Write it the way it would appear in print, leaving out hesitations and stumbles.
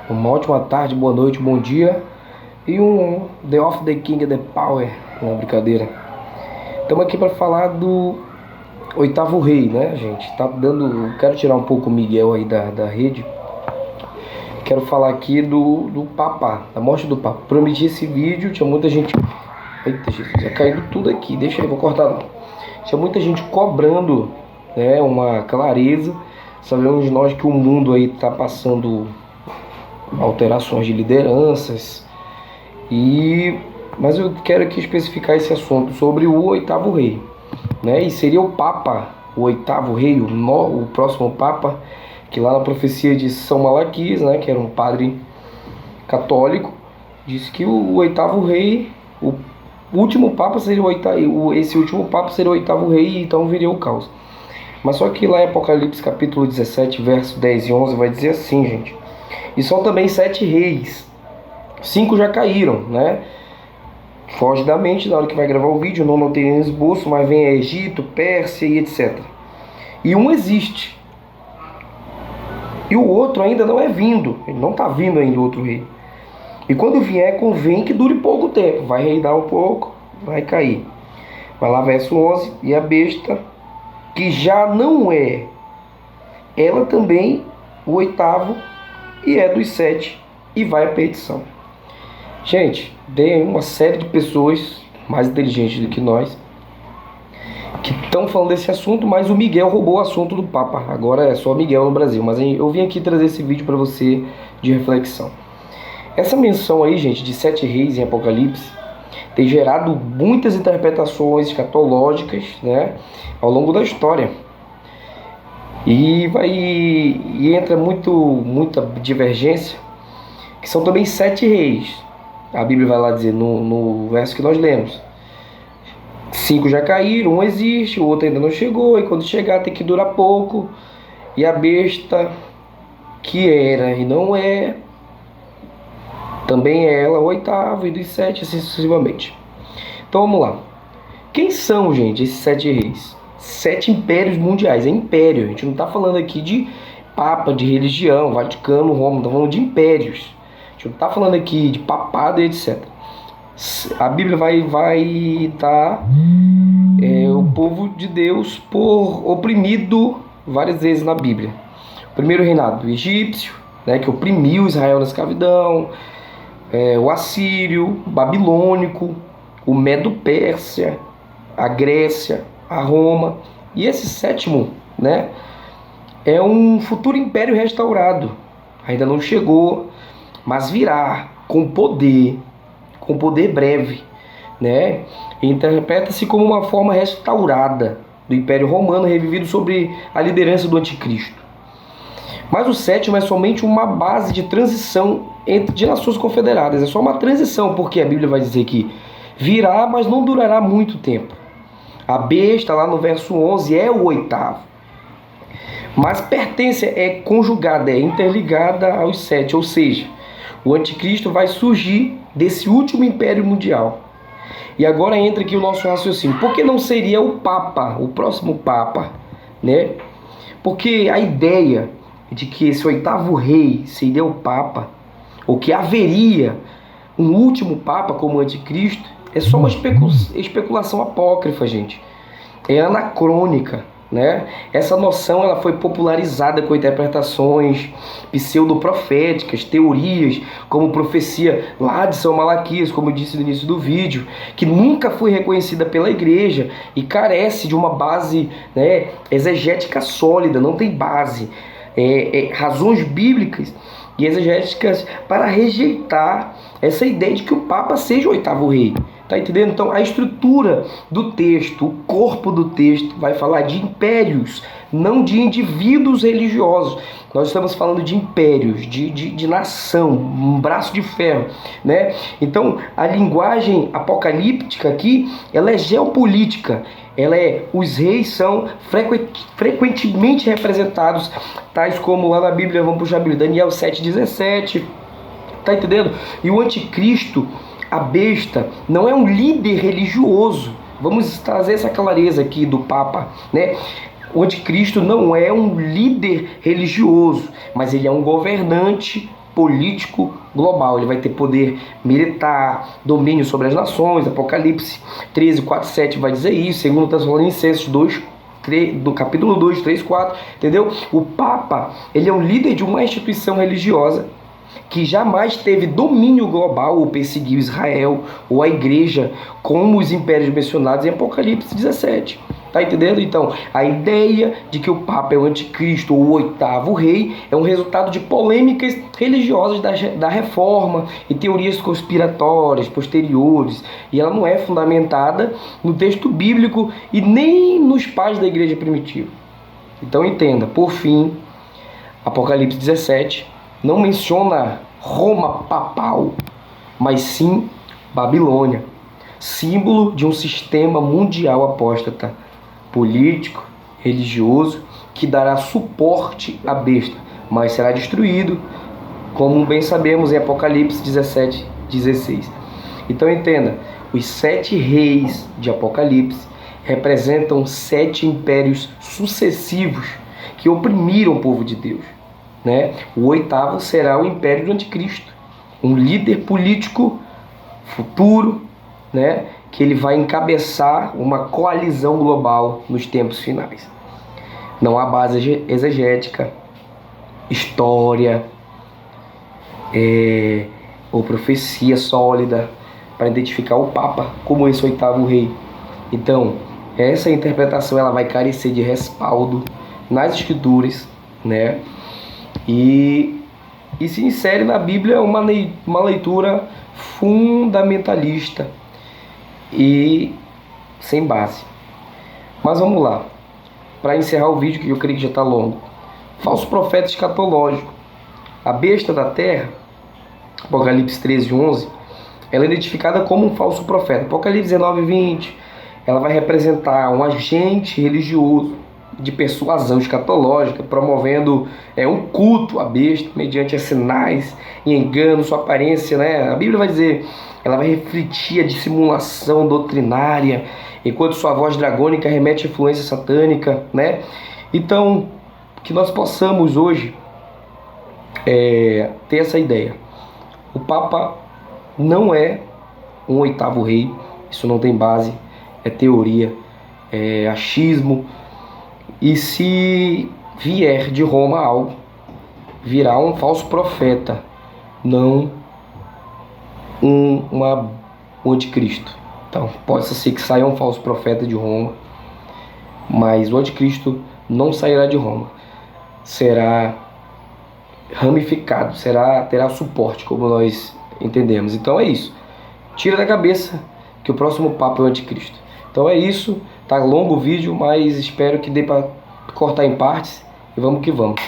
Uma ótima tarde, boa noite, bom dia. E um The of the King the Power, uma brincadeira. Estamos aqui para falar do oitavo rei, né, gente? Quero tirar um pouco o Miguel aí da rede. Quero falar aqui do Papa, da morte do Papa. Prometi esse vídeo, tinha muita gente. Eita, Jesus, já caindo tudo aqui. Deixa aí, vou cortar não. Tinha muita gente cobrando, né, uma clareza. Sabemos nós que o mundo aí está passando alterações de lideranças, mas eu quero aqui especificar esse assunto sobre o oitavo rei, né? E seria o Papa, o oitavo rei, o próximo Papa, que lá na profecia de São Malaquias, né, que era um padre católico, disse que o oitavo rei, o último Papa seria esse último Papa seria o oitavo rei, e então viria o caos. Mas só que lá em Apocalipse capítulo 17, verso 10 e 11 vai dizer assim, gente: e são também 7 reis, 5 já caíram, né? Foge da mente na hora que vai gravar o vídeo, não notei nem esboço, mas vem Egito, Pérsia e etc. E um existe. E o outro ainda não é vindo, ele não está vindo ainda o outro rei. E quando vier, convém que dure pouco tempo, vai reinar um pouco, vai cair. Vai lá, verso 11, e a besta, que já não é, ela também, o oitavo, e é dos 7, e vai à perdição. Gente, tem uma série de pessoas mais inteligentes do que nós que estão falando desse assunto, mas o Miguel roubou o assunto do Papa. Agora é só Miguel no Brasil, mas eu vim aqui trazer esse vídeo para você de reflexão. Essa menção aí, gente, de 7 reis em Apocalipse tem gerado muitas interpretações escatológicas, né, ao longo da história. E entra muita divergência, que são também 7 reis. A Bíblia vai lá dizer no verso que nós lemos: 5 já caíram, um existe, o outro ainda não chegou, e quando chegar tem que durar pouco. E a besta, que era e não é, também é ela o oitavo, e dos 7 assim sucessivamente. Então vamos lá. Quem são, gente, esses 7 reis? 7 impérios mundiais, é império. A gente não está falando aqui de papa, de religião, Vaticano, Roma, está falando de impérios. A gente não está falando aqui de papado e etc. A Bíblia vai estar o povo de Deus por oprimido várias vezes na Bíblia. O primeiro reinado egípcio, né, que oprimiu Israel na escravidão, o assírio, o babilônico, o medo-pérsia, a Grécia, a Roma. E esse 7º, né, é um futuro império restaurado. Ainda não chegou, mas virá com poder breve, né? Interpreta-se como uma forma restaurada do Império Romano, revivido sobre a liderança do Anticristo. Mas o 7º é somente uma base de transição de nações confederadas. É só uma transição, porque a Bíblia vai dizer que virá, mas não durará muito tempo. A besta, lá no verso 11, é o oitavo. Mas pertence, é conjugada, é interligada aos 7. Ou seja, o anticristo vai surgir desse último império mundial. E agora entra aqui o nosso raciocínio. Por que não seria o Papa, o próximo Papa, né? Porque a ideia de que esse oitavo rei seria o Papa, ou que haveria um último Papa como anticristo, é só uma especulação apócrifa, gente. É anacrônica, né? Essa noção ela foi popularizada com interpretações pseudoproféticas, teorias, como profecia lá de São Malaquias, como eu disse no início do vídeo, que nunca foi reconhecida pela igreja e carece de uma base, né, exegética sólida, não tem base, razões bíblicas e exegéticas para rejeitar essa ideia de que o Papa seja o oitavo rei. Tá entendendo? Então a estrutura do texto, o corpo do texto vai falar de impérios, não de indivíduos religiosos. Nós estamos falando de impérios, de nação, um braço de ferro, né? Então a linguagem apocalíptica aqui, ela é geopolítica. Os reis são frequentemente representados, tais como lá na Bíblia, vamos puxar a Bíblia, Daniel 7,17, tá entendendo? E o anticristo, a besta, não é um líder religioso. Vamos trazer essa clareza aqui do Papa, né? O anticristo não é um líder religioso, mas ele é um governante político global. Ele vai ter poder militar, domínio sobre as nações. Apocalipse 13, 4, 7 vai dizer isso. Segundo Tessalonicenses 2, do capítulo 2, 3, 4, entendeu? O Papa, ele é um líder de uma instituição religiosa que jamais teve domínio global ou perseguiu Israel ou a igreja, como os impérios mencionados em Apocalipse 17. Tá entendendo? Então, a ideia de que o Papa é o anticristo ou o oitavo rei é um resultado de polêmicas religiosas da Reforma e teorias conspiratórias posteriores, e ela não é fundamentada no texto bíblico e nem nos pais da igreja primitiva. Então entenda, por fim, Apocalipse 17 não menciona Roma papal, mas sim Babilônia, símbolo de um sistema mundial apóstata, político, religioso, que dará suporte à besta, mas será destruído, como bem sabemos em Apocalipse 17, 16. Então entenda, os 7 reis de Apocalipse representam 7 impérios sucessivos que oprimiram o povo de Deus, né? O 8º será o império do anticristo, um líder político futuro, né? Que ele vai encabeçar uma coalizão global nos tempos finais. Não há base exegética, história ou profecia sólida para identificar o Papa como esse 8º rei. Então, essa interpretação ela vai carecer de respaldo nas escrituras, né? E se insere na Bíblia uma leitura fundamentalista e sem base. Mas vamos lá, para encerrar o vídeo, que eu creio que já está longo. Falso profeta escatológico. A besta da terra, Apocalipse 13, 11, ela é identificada como um falso profeta. Apocalipse 19, 20, ela vai representar um agente religioso de persuasão escatológica, promovendo um culto à besta, mediante sinais e enganos, sua aparência, né? A Bíblia vai dizer, ela vai refletir a dissimulação doutrinária, enquanto sua voz dragônica remete à influência satânica, né? Então, que nós possamos hoje ter essa ideia. O Papa não é um 8º rei, isso não tem base, é teoria, é achismo. E se vier de Roma algo, virá um falso profeta, não um anticristo. Então, pode ser que saia um falso profeta de Roma, mas o anticristo não sairá de Roma. Será ramificado, terá suporte, como nós entendemos. Então é isso. Tira da cabeça que o próximo Papa é o anticristo. Então é isso. Tá longo o vídeo, mas espero que dê para cortar em partes. E vamos que vamos.